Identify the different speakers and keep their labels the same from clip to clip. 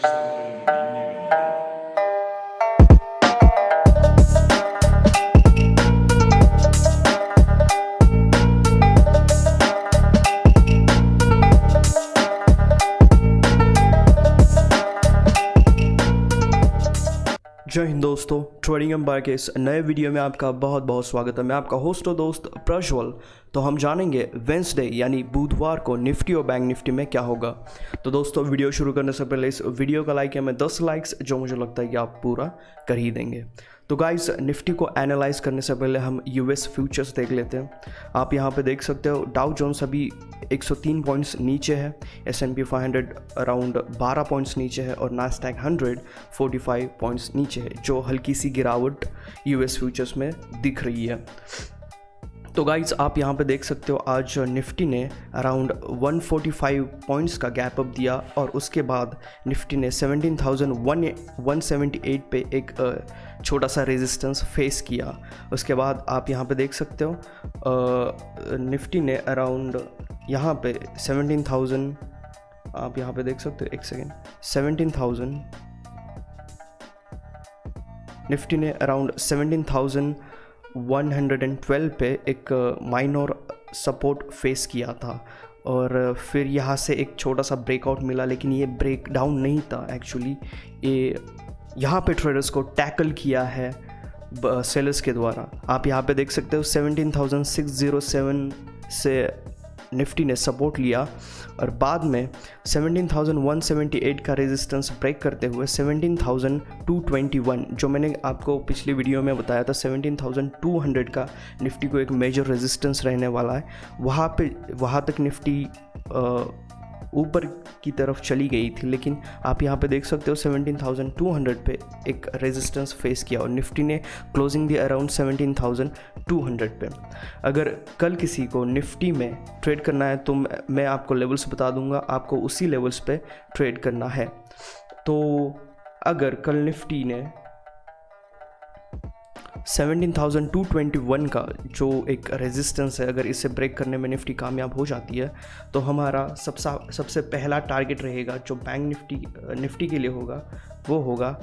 Speaker 1: जय हिंद दोस्तों, trading empire के इस नए वीडियो में आपका बहुत बहुत स्वागत है। मैं आपका होस्ट और दोस्त प्रज्वल। तो हम जानेंगे वेंसडे यानी बुधवार को निफ्टी और बैंक निफ्टी में क्या होगा। तो दोस्तों, वीडियो शुरू करने से पहले इस वीडियो का लाइक है मैं 10 लाइक्स, जो मुझे लगता है कि आप पूरा कर ही देंगे। तो गाइस, निफ्टी को एनालाइज करने से पहले हम यूएस फ्यूचर्स देख लेते हैं। आप यहाँ पे देख सकते हो डाउ जोन्स अभी 103 पॉइंट्स नीचे है, S&P 500 अराउंड 12 पॉइंट्स नीचे है और नास्डैक 100 45 पॉइंट्स नीचे है, जो हल्की सी गिरावट यूएस फ्यूचर्स में दिख रही है। तो गाइज, आप यहाँ पे देख सकते हो आज निफ्टी ने अराउंड 145 पॉइंट्स का गैप अप दिया और उसके बाद निफ्टी ने 17,178 पे एक छोटा सा रेजिस्टेंस फेस किया। उसके बाद आप यहाँ पे देख सकते हो निफ्टी ने अराउंड यहाँ पे 17,000, आप यहाँ पे देख सकते हो, एक सेकेंड, 17,000, निफ्टी ने अराउंड 17,112 पे एक माइनर सपोर्ट फेस किया था और फिर यहाँ से एक छोटा सा ब्रेकआउट मिला, लेकिन ये ब्रेक डाउन नहीं था एक्चुअली। ये यहाँ पे ट्रेडर्स को टैकल किया है सेलर्स के द्वारा। आप यहाँ पे देख सकते हो 17,607 से निफ्टी ने सपोर्ट लिया और बाद में 17,178 का रेजिस्टेंस ब्रेक करते हुए 17,221, जो मैंने आपको पिछली वीडियो में बताया था 17,200 का निफ्टी को एक मेजर रेजिस्टेंस रहने वाला है, वहाँ तक निफ्टी ऊपर की तरफ चली गई थी। लेकिन आप यहाँ पे देख सकते हो 17,200 पे एक रेजिस्टेंस फेस किया और निफ्टी ने क्लोजिंग दी अराउंड 17,200 पे। अगर कल किसी को निफ्टी में ट्रेड करना है तो मैं आपको लेवल्स बता दूंगा, आपको उसी लेवल्स पे ट्रेड करना है। तो अगर कल निफ्टी ने 17,221 का जो एक रेजिस्टेंस है, अगर इसे ब्रेक करने में निफ्टी कामयाब हो जाती है तो हमारा सबसे पहला टारगेट रहेगा जो बैंक निफ्टी के लिए होगा, वो होगा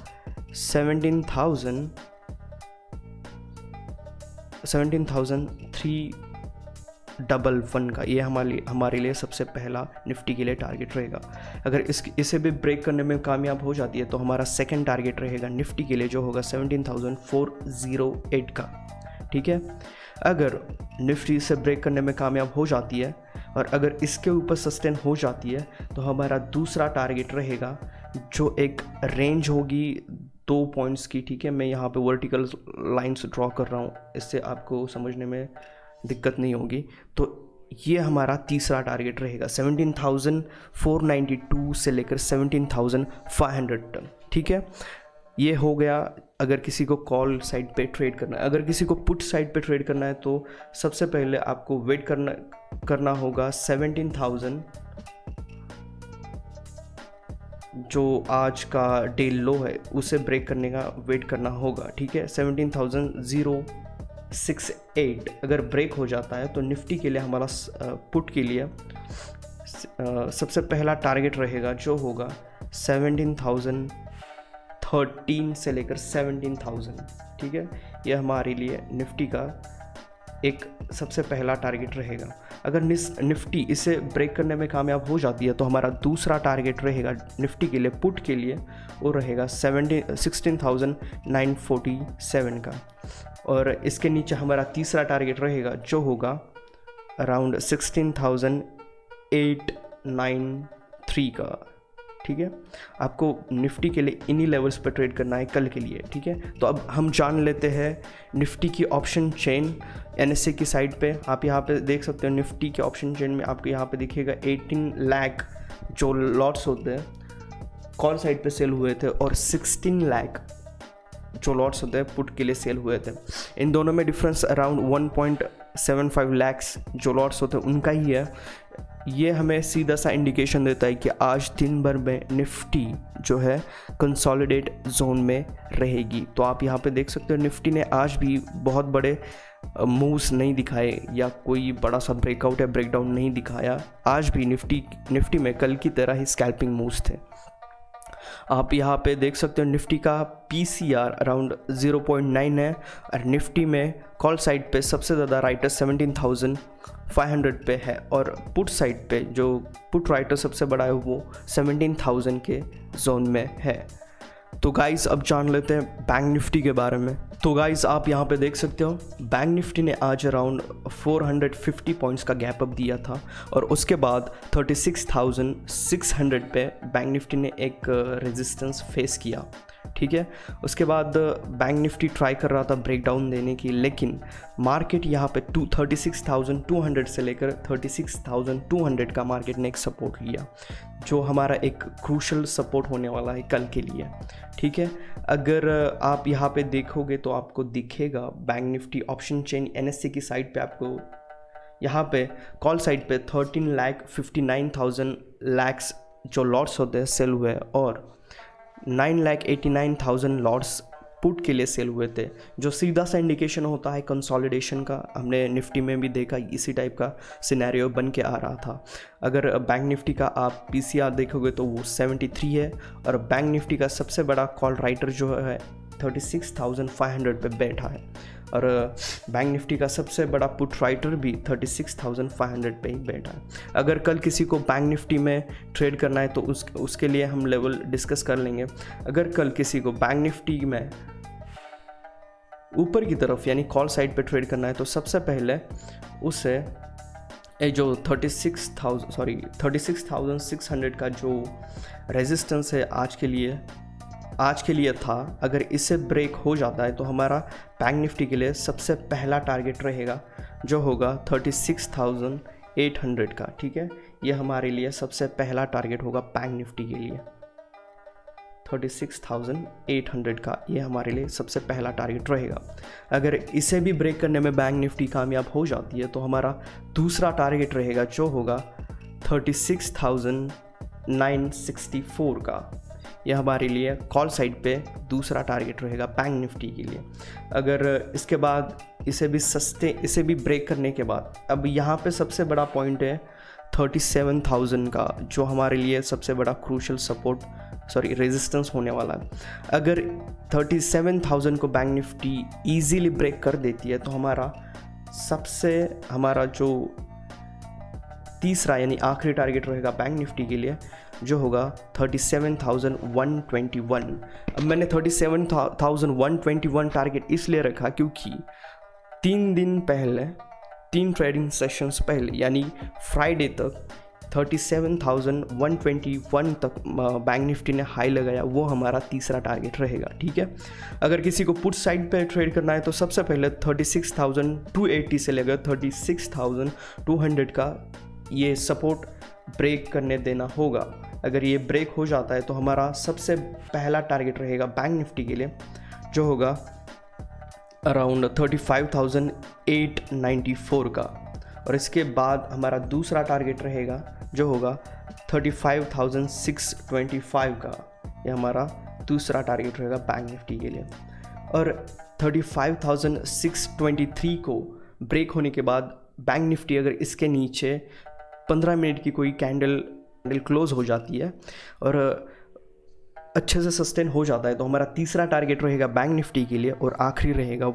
Speaker 1: 17,311 का। ये हमारे लिए सबसे पहला निफ्टी के लिए टारगेट रहेगा। अगर इसे भी ब्रेक करने में कामयाब हो जाती है तो हमारा सेकंड टारगेट रहेगा निफ्टी के लिए, जो होगा 17,408 का। ठीक है, अगर निफ्टी इसे ब्रेक करने में कामयाब हो जाती है और अगर इसके ऊपर सस्टेन हो जाती है तो हमारा दूसरा टारगेट रहेगा, जो एक रेंज होगी 2 पॉइंट्स की। ठीक है, मैं यहाँ पे वर्टिकल लाइन्स ड्रॉ कर रहा हूँ, इससे आपको समझने में दिक्कत नहीं होगी। तो ये हमारा तीसरा टारगेट रहेगा 17,492 से लेकर 17,500 टन। ठीक है, ये हो गया अगर किसी को कॉल साइड पे ट्रेड करना है। अगर किसी को पुट साइड पे ट्रेड करना है तो सबसे पहले आपको वेट करना होगा 17,000, जो आज का डे लो है उसे ब्रेक करने का वेट करना होगा। ठीक है, 17,068 अगर ब्रेक हो जाता है तो निफ्टी के लिए हमारा पुट के लिए सबसे पहला टारगेट रहेगा, जो होगा 17,013 से लेकर 17,000। ठीक है, ये हमारे लिए निफ्टी का एक सबसे पहला टारगेट रहेगा। अगर निफ्टी इसे ब्रेक करने में कामयाब हो जाती है तो हमारा दूसरा टारगेट रहेगा निफ्टी के लिए पुट के लिए, वो रहेगा 16,947 का। और इसके नीचे हमारा तीसरा टारगेट रहेगा, जो होगा अराउंड 16,893 का। ठीक है, आपको निफ्टी के लिए इन्हीं लेवल्स पर ट्रेड करना है कल के लिए। ठीक है, तो अब हम जान लेते हैं निफ्टी की ऑप्शन चेन NSE की साइड पे। आप यहाँ पे देख सकते हो निफ्टी के ऑप्शन चेन में आपको यहाँ पे दिखेगा 18 लाख जो लॉट्स होते हैं कॉल साइड पे सेल हुए थे और 16 लाख जो लॉट्स होते हैं पुट के लिए सेल हुए थे। इन दोनों में डिफरेंस अराउंड 1.75 लैक्स जो लॉट्स होते हैं उनका ही है। ये हमें सीधा सा इंडिकेशन देता है कि आज दिन भर में निफ्टी जो है कंसोलिडेट जोन में रहेगी। तो आप यहाँ पे देख सकते हो निफ्टी ने आज भी बहुत बड़े मूव्स नहीं दिखाए या कोई बड़ा सा ब्रेकआउट या ब्रेकडाउन नहीं दिखाया। आज भी निफ्टी में कल की तरह ही स्कैल्पिंग मूव्स थे। आप यहाँ पे देख सकते हो निफ्टी का PCR अराउंड 0.9 है और निफ्टी में कॉल साइड पे सबसे ज़्यादा राइटर 17,500 पे है और पुट साइड पे जो पुट राइटर सबसे बड़ा है वो 17,000 के जोन में है। तो गाइस अब जान लेते हैं बैंक निफ्टी के बारे में। तो गाइस आप यहाँ पे देख सकते हो बैंक निफ्टी ने आज अराउंड 450 पॉइंट्स का गैप अप दिया था और उसके बाद 36,600 पे बैंक निफ्टी ने एक रेजिस्टेंस फेस किया, ठीक है। उसके बाद बैंक निफ्टी ट्राई कर रहा था ब्रेकडाउन देने की, लेकिन मार्केट यहाँ पे 36,200 से लेकर 36,200 का मार्केट ने एक सपोर्ट लिया, जो हमारा एक क्रूशल सपोर्ट होने वाला है कल के लिए, ठीक है। अगर आप यहाँ पे देखोगे तो आपको दिखेगा bank Nifty option chain NSE की साइड पे आपको यहाँ पे कॉल साइड पे 13,59,000 लैक्स जो लॉट्स होते हैं सेल हुए और 9,89,000 लॉट्स पुट के लिए सेल हुए थे, जो सीधा सा इंडिकेशन होता है कंसोलिडेशन का। हमने निफ्टी में भी देखा इसी टाइप का सिनेरियो बन के आ रहा था। अगर बैंक निफ्टी का आप PCR देखोगे तो वो 73 है और बैंक निफ्टी का सबसे बड़ा कॉल राइटर जो है 36,500 पे बैठा है और बैंक निफ्टी का सबसे बड़ा पुट राइटर भी 36,500 पे ही बैठा है। अगर कल किसी को बैंक निफ्टी में ट्रेड करना है तो उसके लिए हम लेवल डिस्कस कर लेंगे। अगर कल किसी को बैंक निफ्टी में ऊपर की तरफ यानी कॉल साइड पे ट्रेड करना है तो सबसे पहले उसे जो 36,600 का जो रेजिस्टेंस है आज के लिए था, अगर इससे ब्रेक हो जाता है तो हमारा बैंक निफ्टी के लिए सबसे पहला टारगेट रहेगा जो होगा 36,800 का, ठीक है। ये हमारे लिए सबसे पहला टारगेट होगा बैंक निफ्टी के लिए 36,800 का, ये हमारे लिए सबसे पहला टारगेट रहेगा। अगर इसे भी ब्रेक करने में बैंक निफ्टी कामयाब हो जाती है तो हमारा दूसरा टारगेट रहेगा जो होगा 36,964 का, यह हमारे लिए कॉल साइड पे दूसरा टारगेट रहेगा बैंक निफ्टी के लिए। अगर इसके बाद इसे भी ब्रेक करने के बाद अब यहाँ पे सबसे बड़ा पॉइंट है 37,000 का, जो हमारे लिए सबसे बड़ा क्रूशल रेजिस्टेंस होने वाला है। अगर 37,000 को बैंक निफ्टी इजीली ब्रेक कर देती है तो हमारा जो तीसरा यानी आखिरी टारगेट रहेगा बैंक निफ्टी के लिए जो होगा 37,121। अब मैंने 37,121 टारगेट इसलिए रखा क्योंकि 3 ट्रेडिंग सेशंस पहले यानी फ्राइडे तक 37,121 तक बैंक निफ्टी ने हाई लगाया, वो हमारा तीसरा टारगेट रहेगा, ठीक है। अगर किसी को पुट साइड पे ट्रेड करना है तो सबसे पहले 36,280 से लेकर 36,200 का ये सपोर्ट ब्रेक करने देना होगा। अगर ये ब्रेक हो जाता है तो हमारा सबसे पहला टारगेट रहेगा बैंक निफ्टी के लिए जो होगा अराउंड 35,894 का और इसके बाद हमारा दूसरा टारगेट रहेगा जो होगा 35,625 का, ये हमारा दूसरा टारगेट रहेगा बैंक निफ्टी के लिए। और 35,623 को ब्रेक होने के बाद बैंक निफ्टी अगर इसके नीचे 15 मिनट की कोई कैंडल क्लोज हो जाती है और अच्छे से सस्टेन हो जाता है तो हमारा तीसरा टारगेट रहेगा बैंक निफ्टी के लिए और आखिरी रहेगा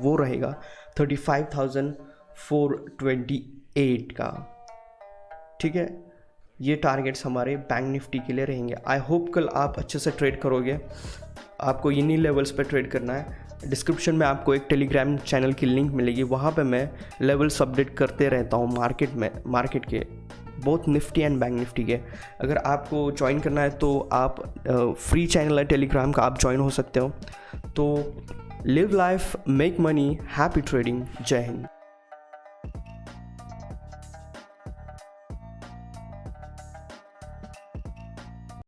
Speaker 1: 35,428 का, ठीक है। ये टारगेट्स हमारे बैंक निफ्टी के लिए रहेंगे। आई होप कल आप अच्छे से ट्रेड करोगे। आपको इन्हीं लेवल्स पे ट्रेड करना है। डिस्क्रिप्शन में आपको एक टेलीग्राम चैनल की लिंक मिलेगी, वहाँ पे मैं लेवल्स अपडेट करते रहता हूँ मार्केट के both Nifty and bank Nifty के। अगर आपको ज्वाइन करना है तो आप फ्री चैनल है टेलीग्राम का, आप ज्वाइन हो सकते हो। तो live life, make money, happy trading. जय हिंद।